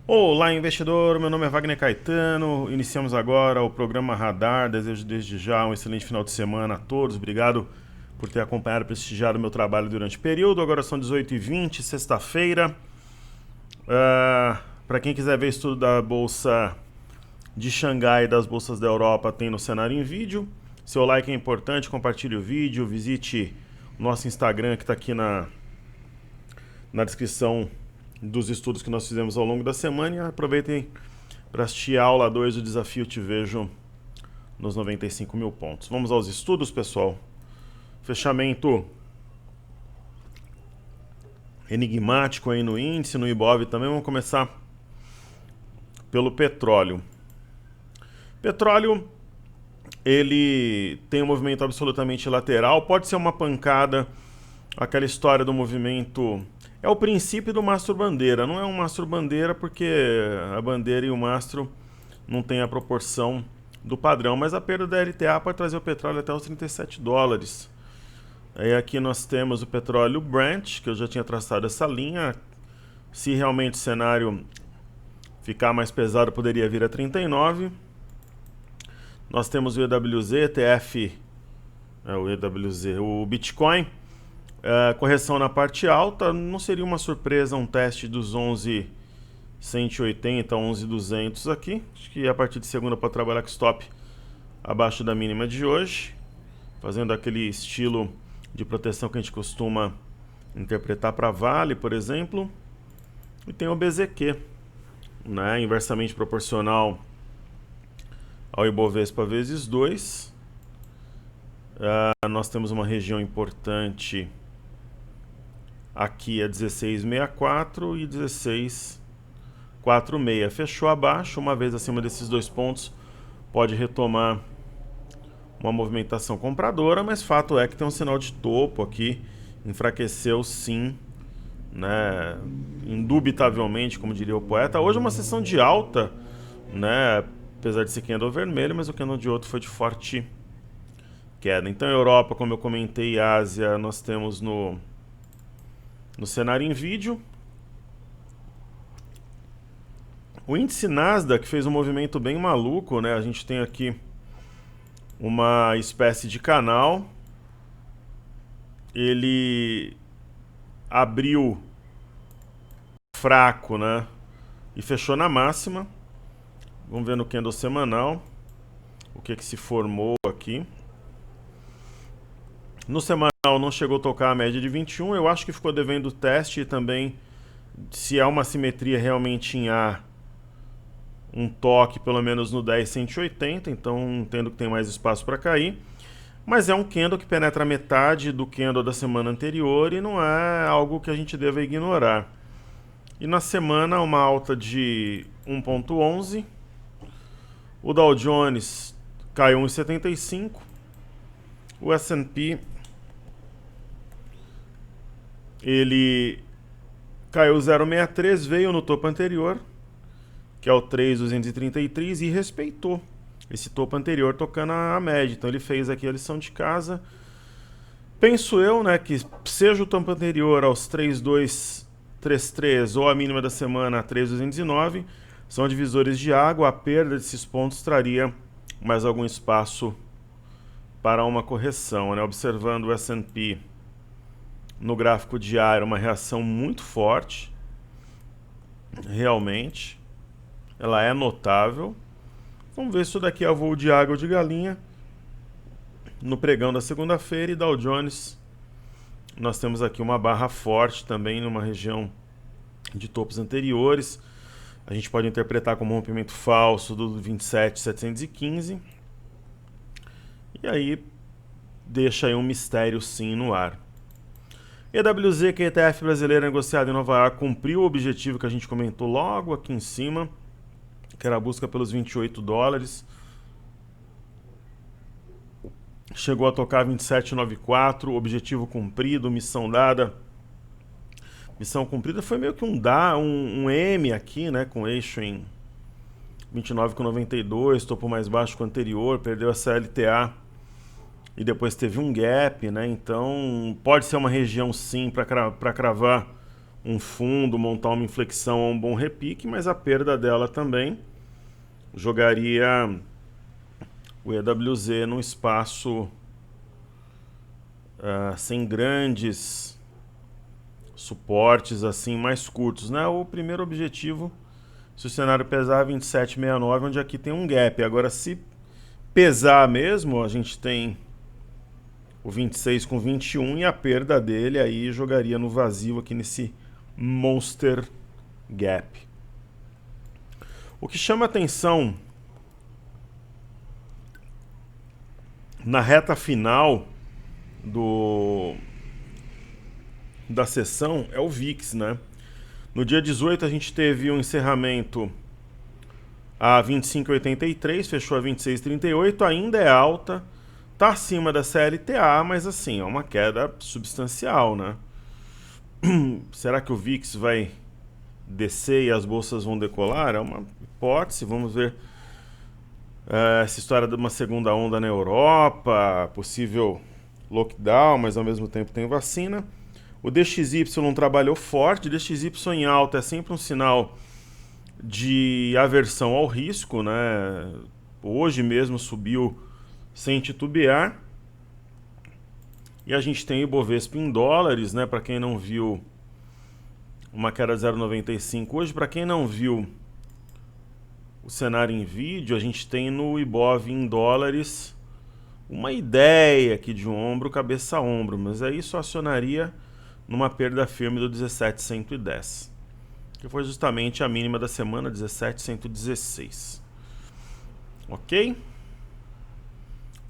Olá, investidor. Meu nome é Wagner Caetano. Iniciamos agora o programa Radar. Desejo desde já um excelente final de semana a todos. Obrigado por ter acompanhado e prestigiado o meu trabalho durante o período. Agora são 18h20, sexta-feira. Para quem quiser ver estudo da Bolsa de Xangai e das bolsas da Europa, tem no cenário em vídeo. Seu like é importante, compartilhe o vídeo, visite o nosso Instagram que está aqui na descrição dos estudos que nós fizemos ao longo da semana, e aproveitem para assistir a aula 2 do desafio Te Vejo nos 95 mil pontos. Vamos aos estudos, pessoal. Fechamento enigmático aí no índice, no Ibov também. Vamos começar pelo petróleo. Petróleo, ele tem um movimento absolutamente lateral, pode ser uma pancada, aquela história do movimento. É o princípio do mastro-bandeira. Não é um mastro-bandeira porque a bandeira e o mastro não têm a proporção do padrão, mas a perda da LTA pode trazer o petróleo até os 37 dólares. Aí aqui nós temos o petróleo Brent, que eu já tinha traçado essa linha. Se realmente o cenário ficar mais pesado, poderia vir a 39. Nós temos o EWZ, ETF, o Bitcoin. Correção na parte alta, não seria uma surpresa um teste dos 11.180, 11.200 aqui. Acho que a partir de segunda pode trabalhar com stop abaixo da mínima de hoje, fazendo aquele estilo de proteção que a gente costuma interpretar para Vale, por exemplo. E tem o BZQ, né, inversamente proporcional ao Ibovespa vezes 2. Nós temos uma região importante aqui, é 16,64 e 16,46. Fechou abaixo, uma vez acima desses dois pontos, pode retomar uma movimentação compradora, mas fato é que tem um sinal de topo aqui, enfraqueceu sim, né, indubitavelmente, como diria o poeta. Hoje é uma sessão de alta, né, apesar de ser candle vermelho, mas o candle de outro foi de forte queda. Então, Europa, como eu comentei, Ásia, nós temos no cenário em vídeo. O índice Nasdaq fez um movimento bem maluco, né? A gente tem aqui uma espécie de canal. Ele abriu fraco, né? E fechou na máxima. Vamos ver no candle semanal o que se formou aqui. No semanal não chegou a tocar a média de 21, eu acho que ficou devendo o teste e também se há uma simetria realmente em A, um toque pelo menos no 10.180, então entendo que tem mais espaço para cair. Mas é um candle que penetra metade do candle da semana anterior e não é algo que a gente deva ignorar. E na semana uma alta de 1.11, o Dow Jones caiu 1,75, o S&P ele caiu 0,63, veio no topo anterior, que é o 3.233, e respeitou esse topo anterior tocando a média. Então ele fez aqui a lição de casa. Penso eu, né, que seja o topo anterior aos 3.233 ou a mínima da semana a 3.209, são divisores de água. A perda desses pontos traria mais algum espaço para uma correção, né? Observando o S&P no gráfico diário, uma reação muito forte, realmente, ela é notável. Vamos ver se isso daqui é voo de água ou de galinha. No pregão da segunda-feira, e Dow Jones, nós temos aqui uma barra forte também numa região de topos anteriores. A gente pode interpretar como um rompimento falso do 27.715. E aí deixa aí um mistério sim no ar. EWZ, que é ETF brasileiro negociado em Nova York, cumpriu o objetivo que a gente comentou logo aqui em cima, que era a busca pelos 28 dólares. Chegou a tocar 27,94, objetivo cumprido, missão dada. Missão cumprida foi meio que um M aqui, né, com eixo em 29,92, topo mais baixo que o anterior, perdeu essa LTA e depois teve um gap, né? Então pode ser uma região sim para cravar um fundo, montar uma inflexão ou um bom repique, mas a perda dela também jogaria o EWZ num espaço sem grandes suportes assim mais curtos, né? O primeiro objetivo, se o cenário pesar 27,69, onde aqui tem um gap. Agora, se pesar mesmo, a gente tem o 26 com 21 e a perda dele aí jogaria no vazio aqui nesse Monster Gap. O que chama atenção na reta final da sessão é o VIX, né? No dia 18 a gente teve um encerramento a 25,83, fechou a 26,38, ainda é alta, tá acima da CLTA, mas assim, é uma queda substancial, né? Será que o VIX vai descer e as bolsas vão decolar? É uma hipótese, vamos ver essa história de uma segunda onda na Europa, possível lockdown, mas ao mesmo tempo tem vacina. O DXY trabalhou forte, DXY em alta é sempre um sinal de aversão ao risco, né? Hoje mesmo subiu sem titubear. E a gente tem o Ibovespa em dólares, né? Para quem não viu, uma queda 0,95 hoje. Para quem não viu o cenário em vídeo, a gente tem no Ibov em dólares uma ideia aqui de ombro, cabeça a ombro, mas aí isso acionaria numa perda firme do 17,110, que foi justamente a mínima da semana, 17,116. Ok?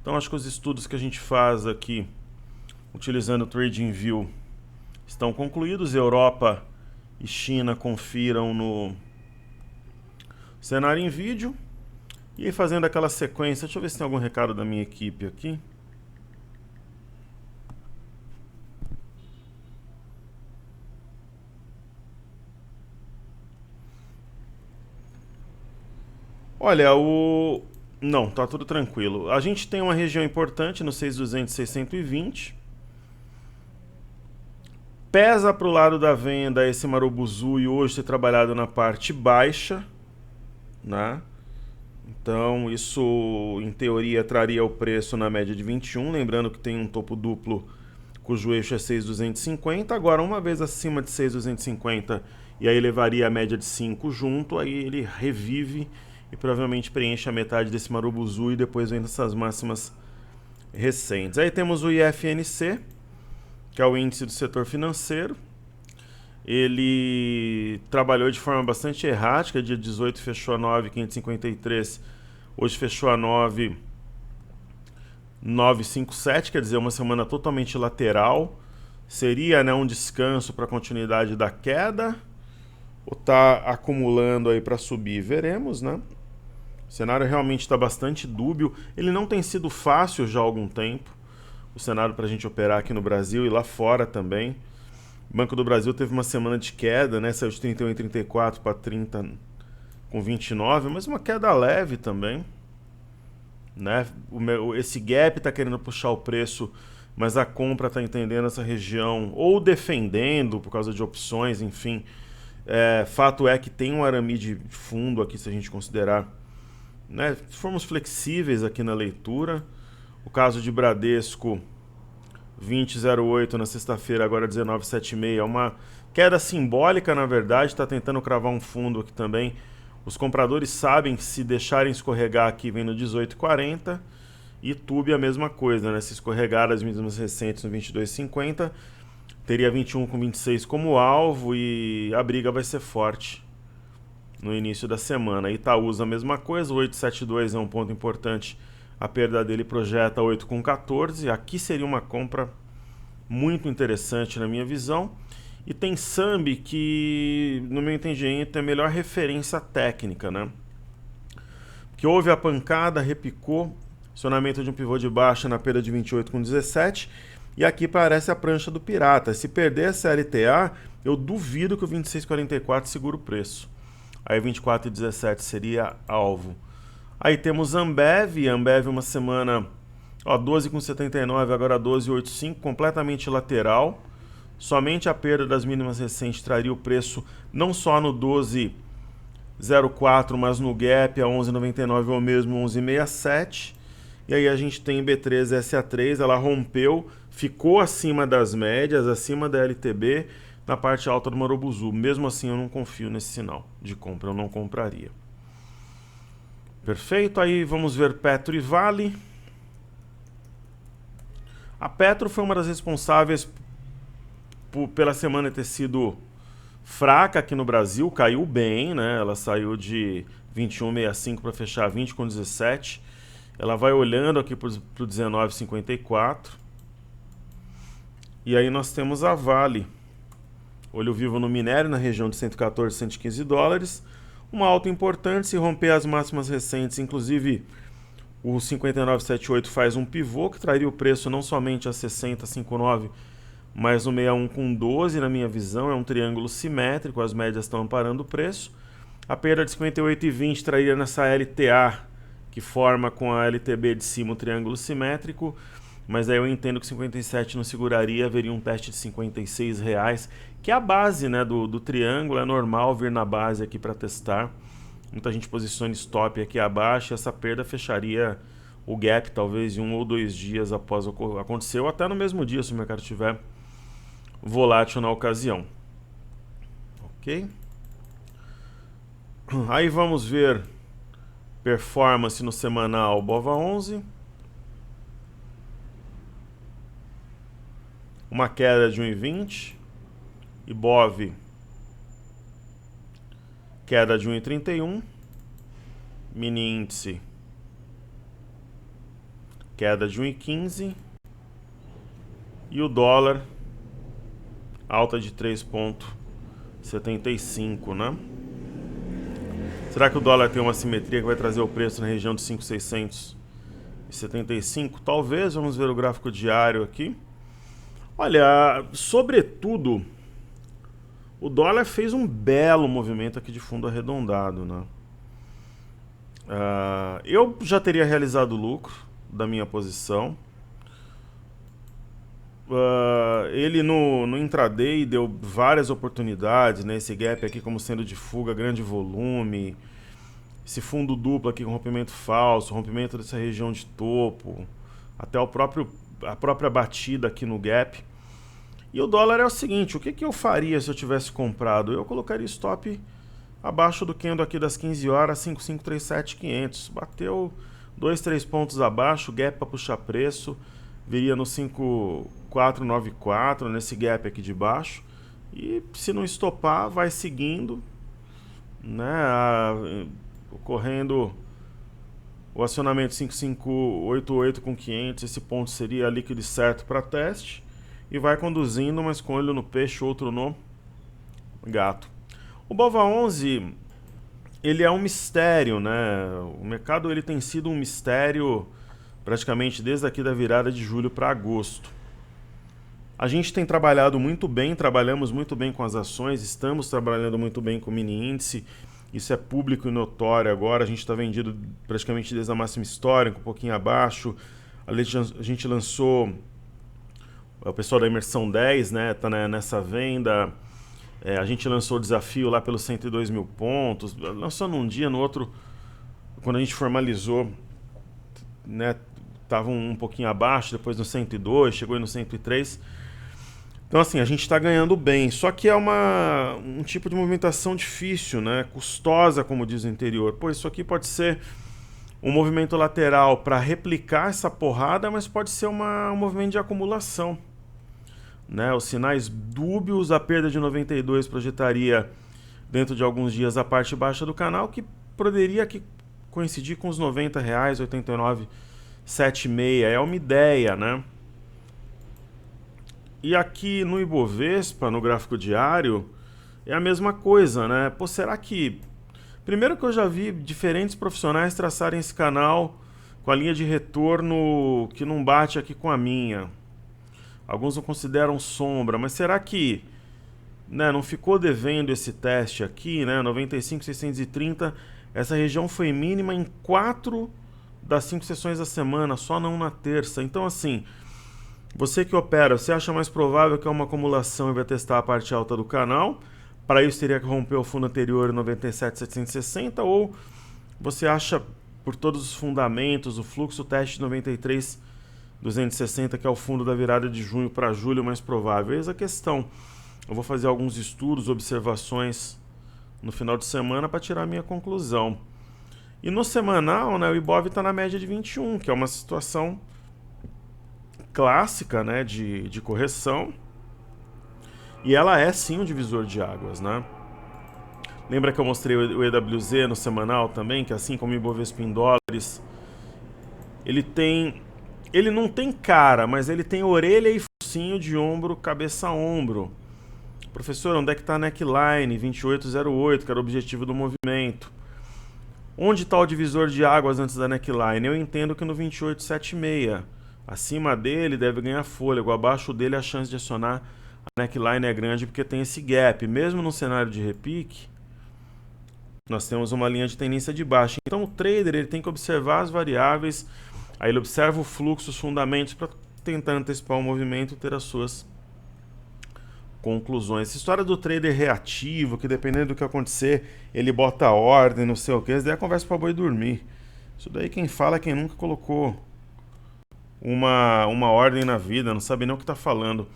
Então acho que os estudos que a gente faz aqui, utilizando o TradingView, estão concluídos. Europa e China confiram no cenário em vídeo. E aí, fazendo aquela sequência, deixa eu ver se tem algum recado da minha equipe aqui. Olha, não, tá tudo tranquilo. A gente tem uma região importante no 6.200 e 620. Pesa para o lado da venda esse Marubuzui hoje ter trabalhado na parte baixa, né? Então isso em teoria traria o preço na média de 21, lembrando que tem um topo duplo cujo eixo é 6.250. Agora, uma vez acima de 6.250 e aí levaria a média de 5 junto, aí ele revive e provavelmente preenche a metade desse Marubuzui e depois vem dessas máximas recentes. Aí temos o IFNC, que é o índice do setor financeiro. Ele trabalhou de forma bastante errática, dia 18 fechou a 9.553, hoje fechou a 9.957, quer dizer, uma semana totalmente lateral. Seria, né, um descanso para a continuidade da queda, ou está acumulando aí para subir? Veremos, né? O cenário realmente está bastante dúbio, ele não tem sido fácil já há algum tempo, o cenário para a gente operar aqui no Brasil e lá fora também. O Banco do Brasil teve uma semana de queda, né? Saiu de 31,34 para 30,29, mas uma queda leve também, né? Esse gap está querendo puxar o preço, mas a compra está entendendo essa região, ou defendendo por causa de opções, enfim. Fato é que tem um arame de fundo aqui, se a gente considerar, né? Se formos flexíveis aqui na leitura, o caso de Bradesco 20,08 na sexta-feira, agora 19,76, é uma queda simbólica, na verdade, está tentando cravar um fundo aqui também. Os compradores sabem que se deixarem escorregar aqui vem no 18,40, e Tube a mesma coisa, né? Se escorregar as mínimas recentes no 22,50, teria 21,26 como alvo e a briga vai ser forte no início da semana. Itaúsa a mesma coisa, o 8,72 é um ponto importante. A perda dele projeta 8,14. Aqui seria uma compra muito interessante na minha visão. E tem Sambi que, no meu entendimento, é a melhor referência técnica, né? Que houve a pancada, repicou, acionamento de um pivô de baixa na perda de 28,17. E aqui parece a prancha do pirata. Se perder essa LTA, eu duvido que o 26,44 segure o preço. Aí 24,17 seria alvo. Aí temos Ambev uma semana 12,79, agora 12,85, completamente lateral, Somente a perda das mínimas recentes traria o preço não só no 12,04, mas no gap a 11,99 ou mesmo 11,67. E aí a gente tem B3SA3, ela rompeu, ficou acima das médias, acima da LTB, na parte alta do Marubozu. Mesmo assim eu não confio nesse sinal de compra, eu não compraria. Perfeito, aí vamos ver Petro e Vale. A Petro foi uma das responsáveis pela semana ter sido fraca aqui no Brasil, caiu bem, né? Ela saiu de 21,65 para fechar 20,17. Ela vai olhando aqui para o 19,54. E aí nós temos a Vale. Olho vivo no minério na região de 114, 115 dólares. Uma alta importante se romper as máximas recentes, inclusive o 59,78 faz um pivô que traria o preço não somente a 60,59, mas no 61 com 12, na minha visão, é um triângulo simétrico, as médias estão amparando o preço. A perda de 58,20 traria nessa LTA, que forma com a LTB de cima um triângulo simétrico, mas aí eu entendo que 57 não seguraria, haveria um teste de R$56, que é a base, né, do triângulo, é normal vir na base aqui para testar. Muita gente posiciona stop aqui abaixo, e essa perda fecharia o gap talvez em 1 ou 2 dias após acontecer, ou até no mesmo dia se o mercado estiver volátil na ocasião. Ok? Aí vamos ver performance no semanal BOVA11. Uma queda de 1,20. IBOV, queda de 1,31. Mini índice, queda de 1,15. E o dólar, alta de 3,75, né? Será que o dólar tem uma simetria que vai trazer o preço na região de 5,675? Talvez, vamos ver o gráfico diário aqui. Olha, sobretudo, o dólar fez um belo movimento aqui de fundo arredondado, né? Eu já teria realizado o lucro da minha posição. Ele no intraday deu várias oportunidades, né? Esse gap aqui como sendo de fuga, grande volume, esse fundo duplo aqui com rompimento falso, rompimento dessa região de topo, até a própria batida aqui no gap. E o dólar é o seguinte, o que eu faria se eu tivesse comprado? Eu colocaria stop abaixo do candle aqui das 15 horas, 5,537,500. Bateu 2, 3 pontos abaixo, gap para puxar preço, viria no 5,494, nesse gap aqui de baixo. E se não estopar, vai seguindo, né, ocorrendo o acionamento 5,588 com 500, esse ponto seria líquido certo para teste. E vai conduzindo, mas com olho no peixe, outro no gato. O BOVA11, ele é um mistério, né? O mercado ele tem sido um mistério praticamente desde aqui da virada de julho para agosto. A gente tem trabalhado muito bem, trabalhamos muito bem com as ações, estamos trabalhando muito bem com o mini índice, isso é público e notório agora, a gente está vendido praticamente desde a máxima histórica, um pouquinho abaixo, a gente lançou, o pessoal da Imersão 10, né, tá nessa venda, a gente lançou o desafio lá pelos 102 mil pontos, lançou num dia, no outro, quando a gente formalizou, né, estava um pouquinho abaixo, depois no 102, chegou no 103. Então assim, a gente está ganhando bem, só que é um tipo de movimentação difícil, né, custosa, como diz o interior. Pô, isso aqui pode ser um movimento lateral para replicar essa porrada, mas pode ser um movimento de acumulação, né? Os sinais dúbios, a perda de 92 projetaria dentro de alguns dias a parte baixa do canal, que poderia aqui coincidir com os R$90, 89,76, é uma ideia, né? E aqui no Ibovespa, no gráfico diário, é a mesma coisa, né? Pô, será que... Primeiro que eu já vi diferentes profissionais traçarem esse canal com a linha de retorno que não bate aqui com a minha. Alguns não consideram sombra, mas será que, né, não ficou devendo esse teste aqui, né? 95,630, essa região foi mínima em 4 das 5 sessões da semana, só não na terça. Então, assim, Você que opera, você acha mais provável que é uma acumulação e vai testar a parte alta do canal? Para isso teria que romper o fundo anterior em 97,760 ou você acha por todos os fundamentos, o fluxo teste 93,260 que é o fundo da virada de junho para julho mais provável? Eis a questão. Eu vou fazer alguns estudos, observações no final de semana para tirar a minha conclusão. E no semanal, né, o Ibov está na média de 21, que é uma situação clássica, né, de correção. E ela é sim um divisor de águas, né? Lembra que eu mostrei o EWZ no semanal também, que assim como o Ibovespa em dólares, ele não tem cara, mas ele tem orelha e focinho de ombro, cabeça a ombro. Professor, onde é que está a neckline 2808, que era o objetivo do movimento? Onde está o divisor de águas antes da neckline? Eu entendo que no 2876. Acima dele deve ganhar fôlego, abaixo dele a chance de acionar a neckline é grande porque tem esse gap. Mesmo no cenário de repique, nós temos uma linha de tendência de baixa. Então o trader ele tem que observar as variáveis, aí ele observa o fluxo, os fundamentos para tentar antecipar o movimento e ter as suas conclusões. Essa história do trader reativo, que dependendo do que acontecer, ele bota a ordem, não sei o que, isso daí é conversa para boi dormir. Isso daí quem fala é quem nunca colocou uma ordem na vida, não sabe nem o que está falando.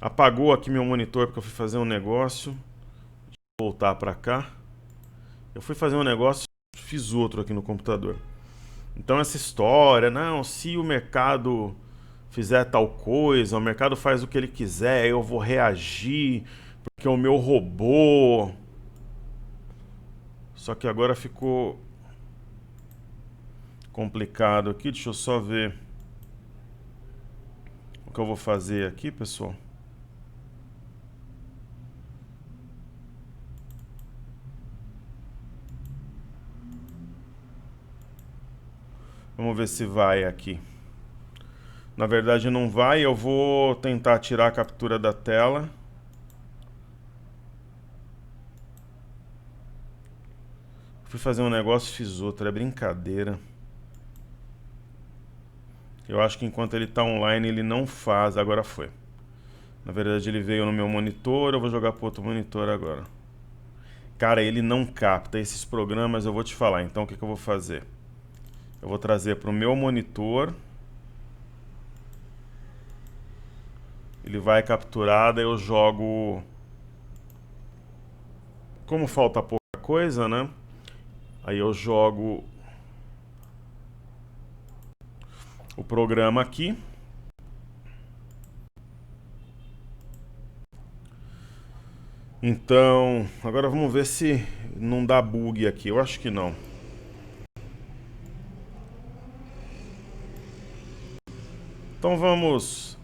Apagou aqui meu monitor porque eu fui fazer um negócio. Deixa eu voltar para cá. Eu fui fazer um negócio, fiz outro aqui no computador. Então essa história, não, se o mercado fizer tal coisa, o mercado faz o que ele quiser, eu vou reagir, porque é o meu robô. Só que agora ficou complicado aqui, deixa eu só ver o que eu vou fazer aqui, pessoal. Vamos ver se vai aqui. Na verdade não vai, eu vou tentar tirar a captura da tela. Fui fazer um negócio, fiz outro, é brincadeira. Eu acho que enquanto ele está online ele não faz, agora foi. Na verdade ele veio no meu monitor, eu vou jogar para outro monitor agora. Cara, ele não capta esses programas, eu vou te falar. Então o que eu vou fazer? Eu vou trazer para o meu monitor. Ele vai capturar, daí eu jogo... Como falta pouca coisa, né? Aí eu jogo o programa aqui. Então, agora vamos ver se não dá bug aqui. Eu acho que não. Então vamos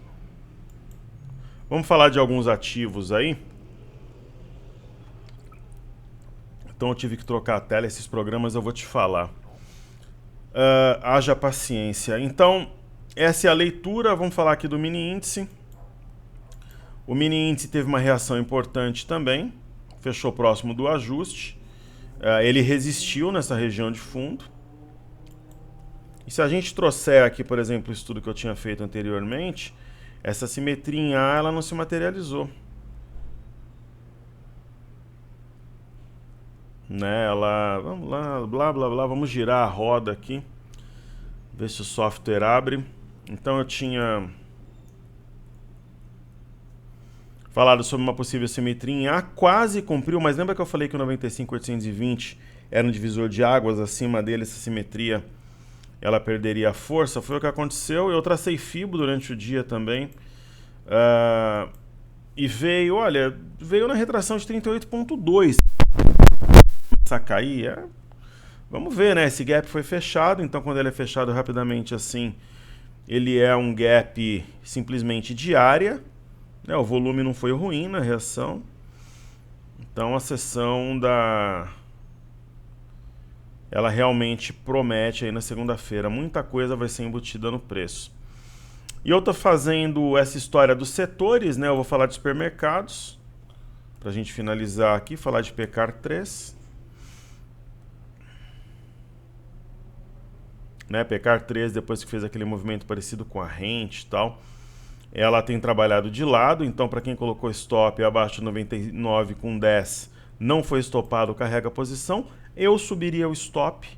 falar de alguns ativos aí. Então eu tive que trocar a tela, esses programas eu vou te falar. Haja paciência. Então, essa é a leitura, vamos falar aqui do mini índice. O mini índice teve uma reação importante também, fechou próximo do ajuste. Ele resistiu nessa região de fundo. E se a gente trouxer aqui, por exemplo, o estudo que eu tinha feito anteriormente, essa simetria em A ela não se materializou. Né, vamos lá, blá blá blá, vamos girar a roda aqui, ver se o software abre. Então eu tinha falado sobre uma possível simetria em A, quase cumpriu, mas lembra que eu falei que o 95.820 era um divisor de águas, acima dele essa simetria ela perderia a força, foi o que aconteceu. Eu tracei FIBO durante o dia também, e veio na retração de 38.2. Começar a cair, vamos ver, né? Esse gap foi fechado, então quando ele é fechado rapidamente assim, ele é um gap simplesmente de área, né? O volume não foi ruim na reação. Então a sessão ela realmente promete aí na segunda-feira. Muita coisa vai ser embutida no preço. E eu tô fazendo essa história dos setores, né? Eu vou falar de supermercados, pra gente finalizar aqui, falar de Pecar 3. Né, Pecar 3, depois que fez aquele movimento parecido com a rente e tal, ela tem trabalhado de lado, então para quem colocou stop abaixo de 99 com 10, não foi estopado, carrega a posição. Eu subiria o stop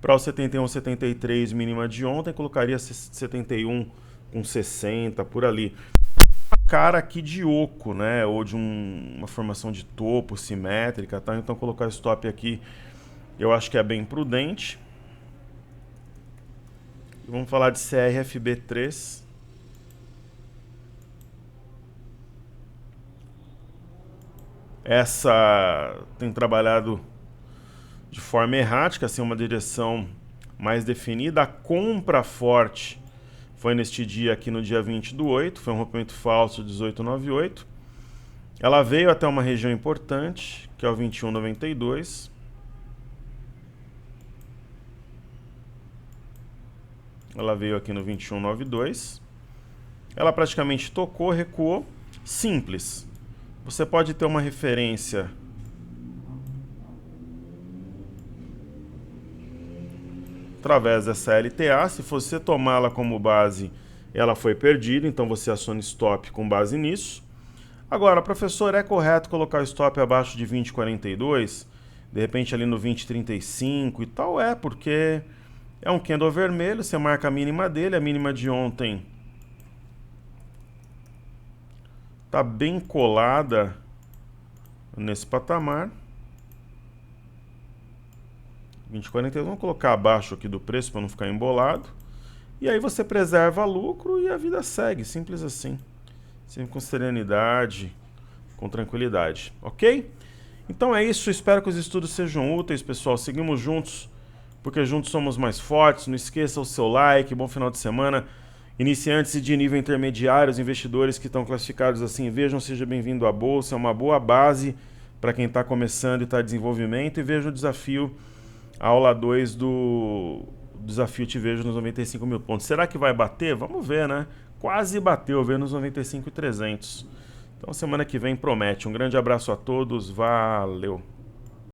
para o 71,73 mínima de ontem, colocaria 71 com 60 por ali. Cara aqui de oco, né, ou de uma formação de topo simétrica, tá? Então colocar stop aqui eu acho que é bem prudente. Vamos falar de CRFB3. Essa tem trabalhado de forma errática, assim, uma direção mais definida. A compra forte foi neste dia aqui no dia 20/8, foi um rompimento falso 18,98. Ela veio até uma região importante, que é o 21,92. Ela veio aqui no 21,92. Ela praticamente tocou, recuou. Simples. Você pode ter uma referência através dessa LTA. Se você tomá-la como base, ela foi perdida, então você aciona stop com base nisso. Agora, professor, é correto colocar o stop abaixo de 20,42? De repente ali no 20,35 e tal? É, porque é um candle vermelho, você marca a mínima dele, a mínima de ontem está bem colada nesse patamar. 20,42, vamos colocar abaixo aqui do preço para não ficar embolado. E aí você preserva lucro e a vida segue, simples assim. Sempre com serenidade, com tranquilidade, ok? Então é isso, espero que os estudos sejam úteis, pessoal. Seguimos juntos, porque juntos somos mais fortes. Não esqueça o seu like, bom final de semana. Iniciantes e de nível intermediário, os investidores que estão classificados assim, vejam, seja bem-vindo à Bolsa, é uma boa base para quem está começando e está em desenvolvimento. E veja o desafio, a aula 2 do desafio Te Vejo nos 95 mil pontos. Será que vai bater? Vamos ver, né? Quase bateu, veio nos 95.300. Então semana que vem promete. Um grande abraço a todos, valeu!